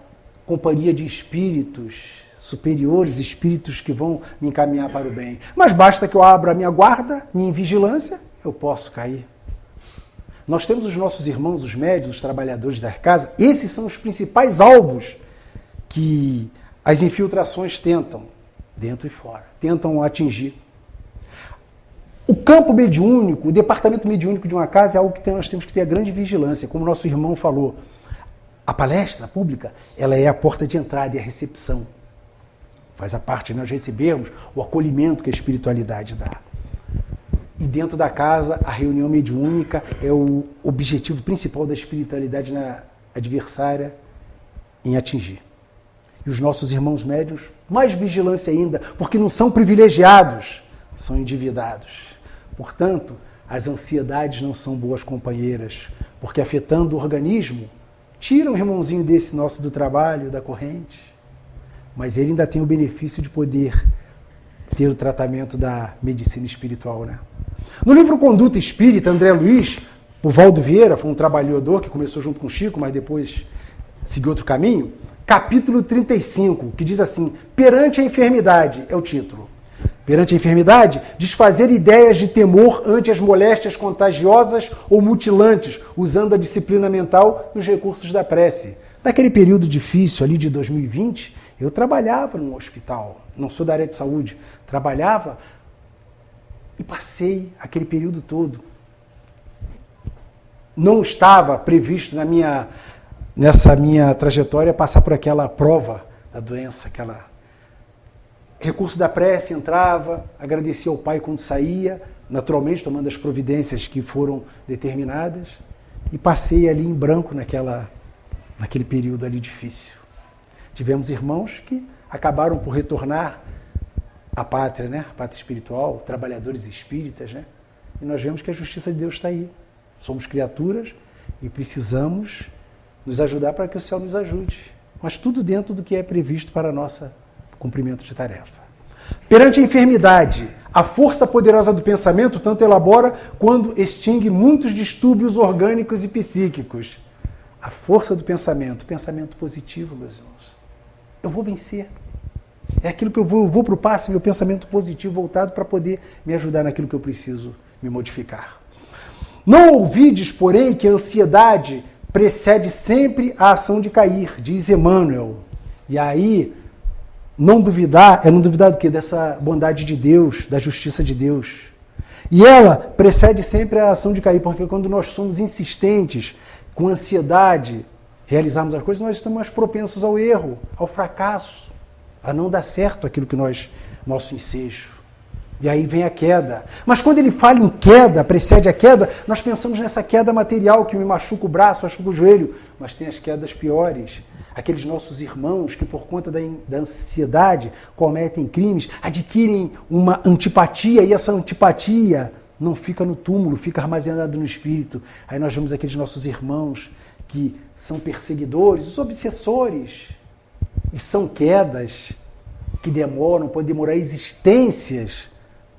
companhia de espíritos superiores, espíritos que vão me encaminhar para o bem. Mas basta que eu abra a minha guarda, minha vigilância, eu posso cair. Nós temos os nossos irmãos, os médios, os trabalhadores da casa, esses são os principais alvos que as infiltrações tentam, dentro e fora, tentam atingir. O campo mediúnico, o departamento mediúnico de uma casa é algo que nós temos que ter a grande vigilância, como o nosso irmão falou. A palestra pública, ela é a porta de entrada e a recepção. Faz a parte de nós recebermos o acolhimento que a espiritualidade dá. E dentro da casa, a reunião mediúnica é o objetivo principal da espiritualidade na adversária em atingir. E os nossos irmãos médiuns, mais vigilância ainda, porque não são privilegiados, são endividados. Portanto, as ansiedades não são boas companheiras, porque afetando o organismo, tira um irmãozinho desse nosso do trabalho, da corrente, mas ele ainda tem o benefício de poder ter o tratamento da medicina espiritual, né? No livro Conduta Espírita, André Luiz, o Valdo Vieira, foi um trabalhador que começou junto com o Chico, mas depois seguiu outro caminho, capítulo 35, que diz assim, perante a enfermidade, é o título. Perante a enfermidade, desfazer ideias de temor ante as moléstias contagiosas ou mutilantes, usando a disciplina mental e os recursos da prece. Naquele período difícil ali de 2020, eu trabalhava num hospital, não sou da área de saúde, trabalhava e passei aquele período todo. Não estava previsto nessa minha trajetória passar por aquela prova da doença, aquela recurso da prece, entrava, agradecia ao Pai quando saía, naturalmente tomando as providências que foram determinadas, e passei ali em branco naquele período ali difícil. Tivemos irmãos que acabaram por retornar à pátria, né? A pátria espiritual, trabalhadores espíritas, né? E nós vemos que a justiça de Deus está aí. Somos criaturas e precisamos nos ajudar para que o céu nos ajude. Mas tudo dentro do que é previsto para nosso cumprimento de tarefa. Perante a enfermidade, a força poderosa do pensamento tanto elabora quando extingue muitos distúrbios orgânicos e psíquicos. A força do pensamento positivo, meus irmãos. Eu vou vencer. É aquilo que eu vou para o passe, meu pensamento positivo voltado para poder me ajudar naquilo que eu preciso me modificar. Não ouvides, porém, que a ansiedade precede sempre a ação de cair, diz Emmanuel. E aí, não duvidar do quê? Dessa bondade de Deus, da justiça de Deus. E ela precede sempre a ação de cair, porque quando nós somos insistentes, com ansiedade, realizarmos as coisas, nós estamos mais propensos ao erro, ao fracasso, a não dar certo aquilo que nosso ensejo. E aí vem a queda. Mas quando ele fala em queda, precede a queda, nós pensamos nessa queda material que me machuca o braço, machuca o joelho. Mas tem as quedas piores. Aqueles nossos irmãos que por conta da ansiedade cometem crimes, adquirem uma antipatia e essa antipatia não fica no túmulo, fica armazenado no espírito. Aí nós vemos aqueles nossos irmãos que são perseguidores, os obsessores. E são quedas que podem demorar existências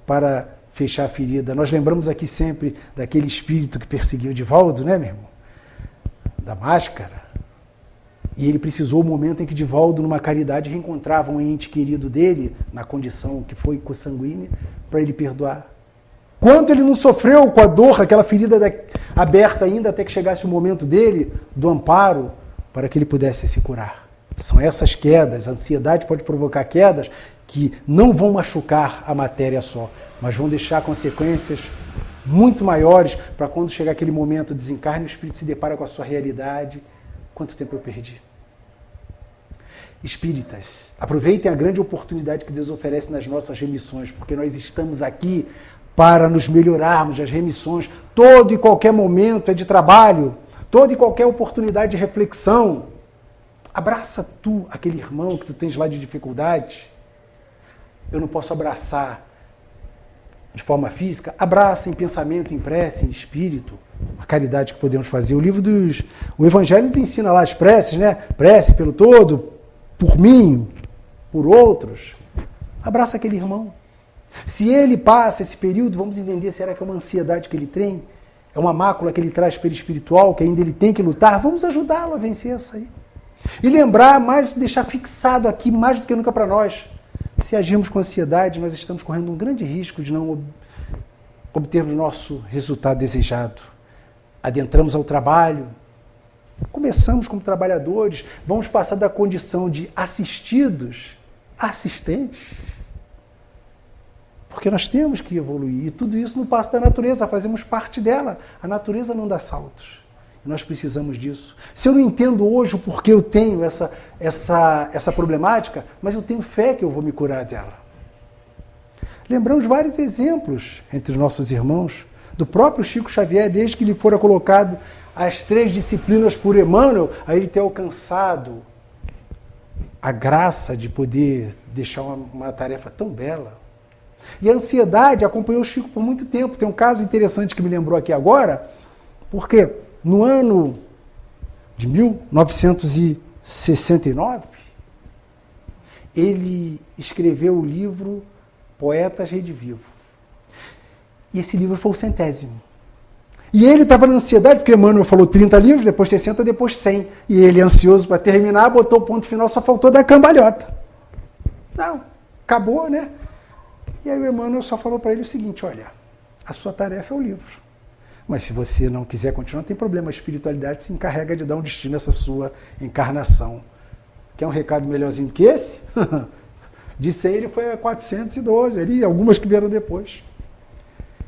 para fechar a ferida. Nós lembramos aqui sempre daquele espírito que perseguiu Divaldo, né, meu irmão? Da máscara. E ele precisou o momento em que Divaldo, numa caridade, reencontrava um ente querido dele, na condição que foi consanguínea, para ele perdoar. Quanto ele não sofreu com a dor, aquela ferida aberta ainda, até que chegasse o momento dele, do amparo, para que ele pudesse se curar. São essas quedas, a ansiedade pode provocar quedas que não vão machucar a matéria só, mas vão deixar consequências muito maiores para quando chegar aquele momento de desencarne, o espírito se depara com a sua realidade. Quanto tempo eu perdi? Espíritas, aproveitem a grande oportunidade que Deus oferece nas nossas remissões, porque nós estamos aqui para nos melhorarmos as remissões. Todo e qualquer momento é de trabalho, toda e qualquer oportunidade de reflexão. Abraça tu aquele irmão que tu tens lá de dificuldade. Eu não posso abraçar de forma física, abraça em pensamento, em prece, em espírito, a caridade que podemos fazer. O Evangelho nos ensina lá as preces, né? Prece pelo todo, por mim, por outros. Abraça aquele irmão. Se ele passa esse período, vamos entender, será que é uma ansiedade que ele tem? É uma mácula que ele traz perispiritual, que ainda ele tem que lutar? Vamos ajudá-lo a vencer essa aí. E lembrar, mais deixar fixado aqui, mais do que nunca para nós, se agirmos com ansiedade, nós estamos correndo um grande risco de não obtermos o nosso resultado desejado. Adentramos ao trabalho, começamos como trabalhadores, vamos passar da condição de assistidos a assistentes. Porque nós temos que evoluir. E tudo isso no passo da natureza, fazemos parte dela. A natureza não dá saltos. E nós precisamos disso. Se eu não entendo hoje o porquê eu tenho essa problemática, mas eu tenho fé que eu vou me curar dela. Lembramos vários exemplos entre os nossos irmãos, do próprio Chico Xavier, desde que lhe fora colocado as 3 disciplinas por Emmanuel, a ele ter alcançado a graça de poder deixar uma tarefa tão bela. E a ansiedade acompanhou o Chico por muito tempo. Tem um caso interessante que me lembrou aqui agora, porque no ano de 1969, ele escreveu o livro Poetas Redivivo. E esse livro foi o 100º. E ele estava na ansiedade, porque Emmanuel falou 30 livros, depois 60, depois 100. E ele, ansioso para terminar, botou o ponto final, só faltou dar cambalhota. Não, acabou, né? E aí o Emmanuel só falou para ele o seguinte: olha, a sua tarefa é o livro. Mas se você não quiser continuar, não tem problema. A espiritualidade se encarrega de dar um destino a essa sua encarnação. Quer um recado melhorzinho do que esse? De 100 ele foi a 412, ali, algumas que vieram depois.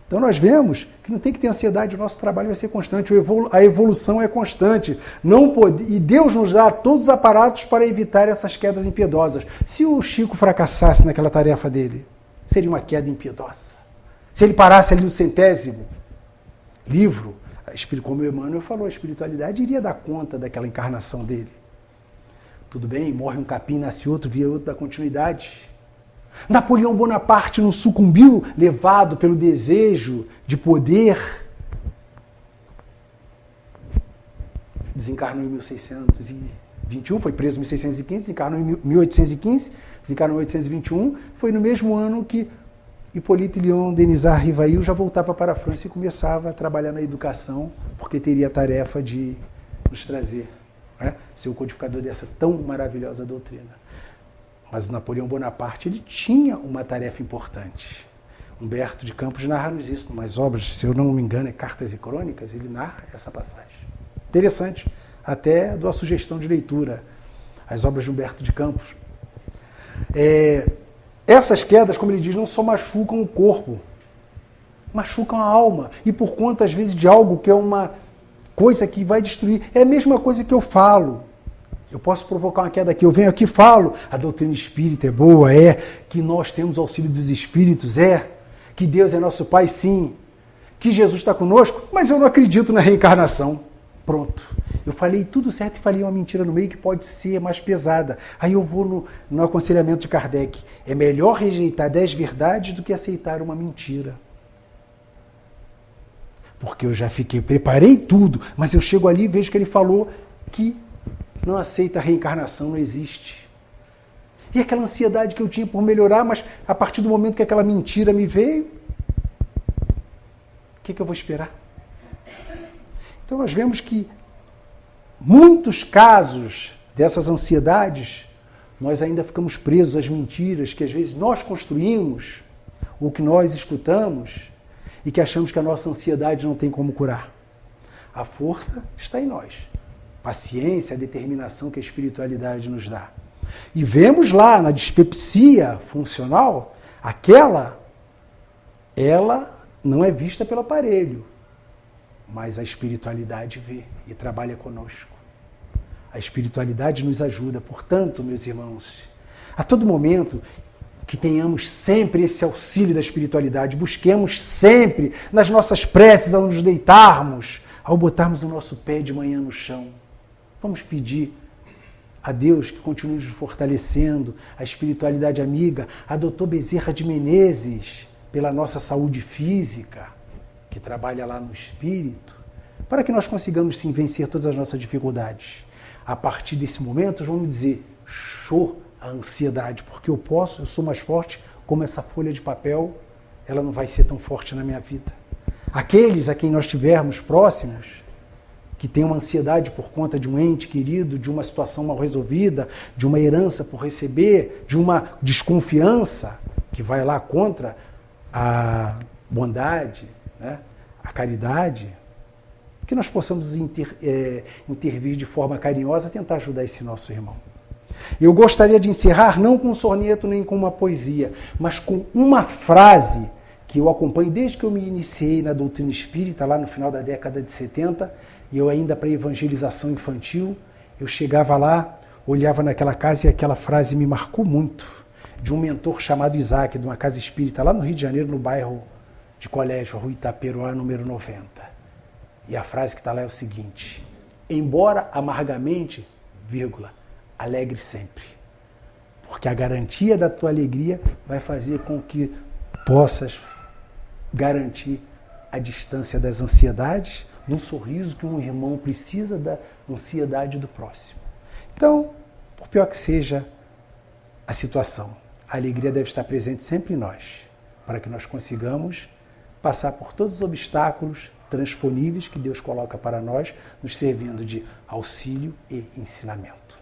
Então nós vemos que não tem que ter ansiedade, o nosso trabalho vai ser constante, a evolução é constante. E Deus nos dá todos os aparatos para evitar essas quedas impiedosas. Se o Chico fracassasse naquela tarefa dele, seria uma queda impiedosa. Se ele parasse ali no 100º livro, como o Emmanuel falou, a espiritualidade iria dar conta daquela encarnação dele. Tudo bem, morre um capim, nasce outro, via outro da continuidade. Napoleão Bonaparte não sucumbiu, levado pelo desejo de poder. Desencarnou em 1621, foi preso em 1615, desencarnou em 1815, desencarnou em 1821. Foi no mesmo ano que Hippolyte Léon Denisard Rivail já voltava para a França e começava a trabalhar na educação, porque teria a tarefa de nos trazer, né, ser o codificador dessa tão maravilhosa doutrina. Mas o Napoleão Bonaparte, ele tinha uma tarefa importante. Humberto de Campos narra-nos isso em umas obras, se eu não me engano, é Cartas e Crônicas, ele narra essa passagem. Interessante, até dou a sugestão de leitura, as obras de Humberto de Campos. Essas quedas, como ele diz, não só machucam o corpo, machucam a alma. E por conta, às vezes, de algo que é uma coisa que vai destruir. É a mesma coisa que eu falo. Eu posso provocar uma queda aqui, eu venho aqui e falo, a doutrina espírita é boa, que nós temos auxílio dos espíritos, que Deus é nosso Pai, sim, que Jesus está conosco, mas eu não acredito na reencarnação. Pronto. Eu falei tudo certo e falei uma mentira no meio que pode ser mais pesada. Aí eu vou no aconselhamento de Kardec. É melhor rejeitar 10 verdades do que aceitar uma mentira. Porque eu já preparei tudo, mas eu chego ali e vejo que ele falou que não aceita a reencarnação, não existe. E aquela ansiedade que eu tinha por melhorar, mas a partir do momento que aquela mentira me veio, o que eu vou esperar? Então nós vemos que muitos casos dessas ansiedades, nós ainda ficamos presos às mentiras que às vezes nós construímos, ou que nós escutamos, e que achamos que a nossa ansiedade não tem como curar. A força está em nós. Paciência, a determinação que a espiritualidade nos dá. E vemos lá na dispepsia funcional, ela não é vista pelo aparelho, mas a espiritualidade vê e trabalha conosco. A espiritualidade nos ajuda. Portanto, meus irmãos, a todo momento que tenhamos sempre esse auxílio da espiritualidade, busquemos sempre nas nossas preces, ao nos deitarmos, ao botarmos o nosso pé de manhã no chão. Vamos pedir a Deus que continue nos fortalecendo, a espiritualidade amiga, a doutor Bezerra de Menezes, pela nossa saúde física, que trabalha lá no espírito, para que nós consigamos sim vencer todas as nossas dificuldades. A partir desse momento, vamos dizer, show a ansiedade, porque eu sou mais forte, como essa folha de papel, ela não vai ser tão forte na minha vida. Aqueles a quem nós tivermos próximos, que tem uma ansiedade por conta de um ente querido, de uma situação mal resolvida, de uma herança por receber, de uma desconfiança que vai lá contra a bondade, né? A caridade, que nós possamos intervir de forma carinhosa, tentar ajudar esse nosso irmão. Eu gostaria de encerrar não com um soneto nem com uma poesia, mas com uma frase que eu acompanho desde que eu me iniciei na doutrina espírita, lá no final da década de 70, e eu ainda para evangelização infantil, eu chegava lá, olhava naquela casa e aquela frase me marcou muito, de um mentor chamado Isaac, de uma casa espírita lá no Rio de Janeiro, no bairro de Colégio, Rua Itaperoá, número 90. E a frase que está lá é o seguinte: embora amargamente, alegre sempre. Porque a garantia da tua alegria vai fazer com que possas garantir a distância das ansiedades, num sorriso que um irmão precisa da ansiedade do próximo. Então, por pior que seja a situação, a alegria deve estar presente sempre em nós, para que nós consigamos passar por todos os obstáculos transponíveis que Deus coloca para nós, nos servindo de auxílio e ensinamento.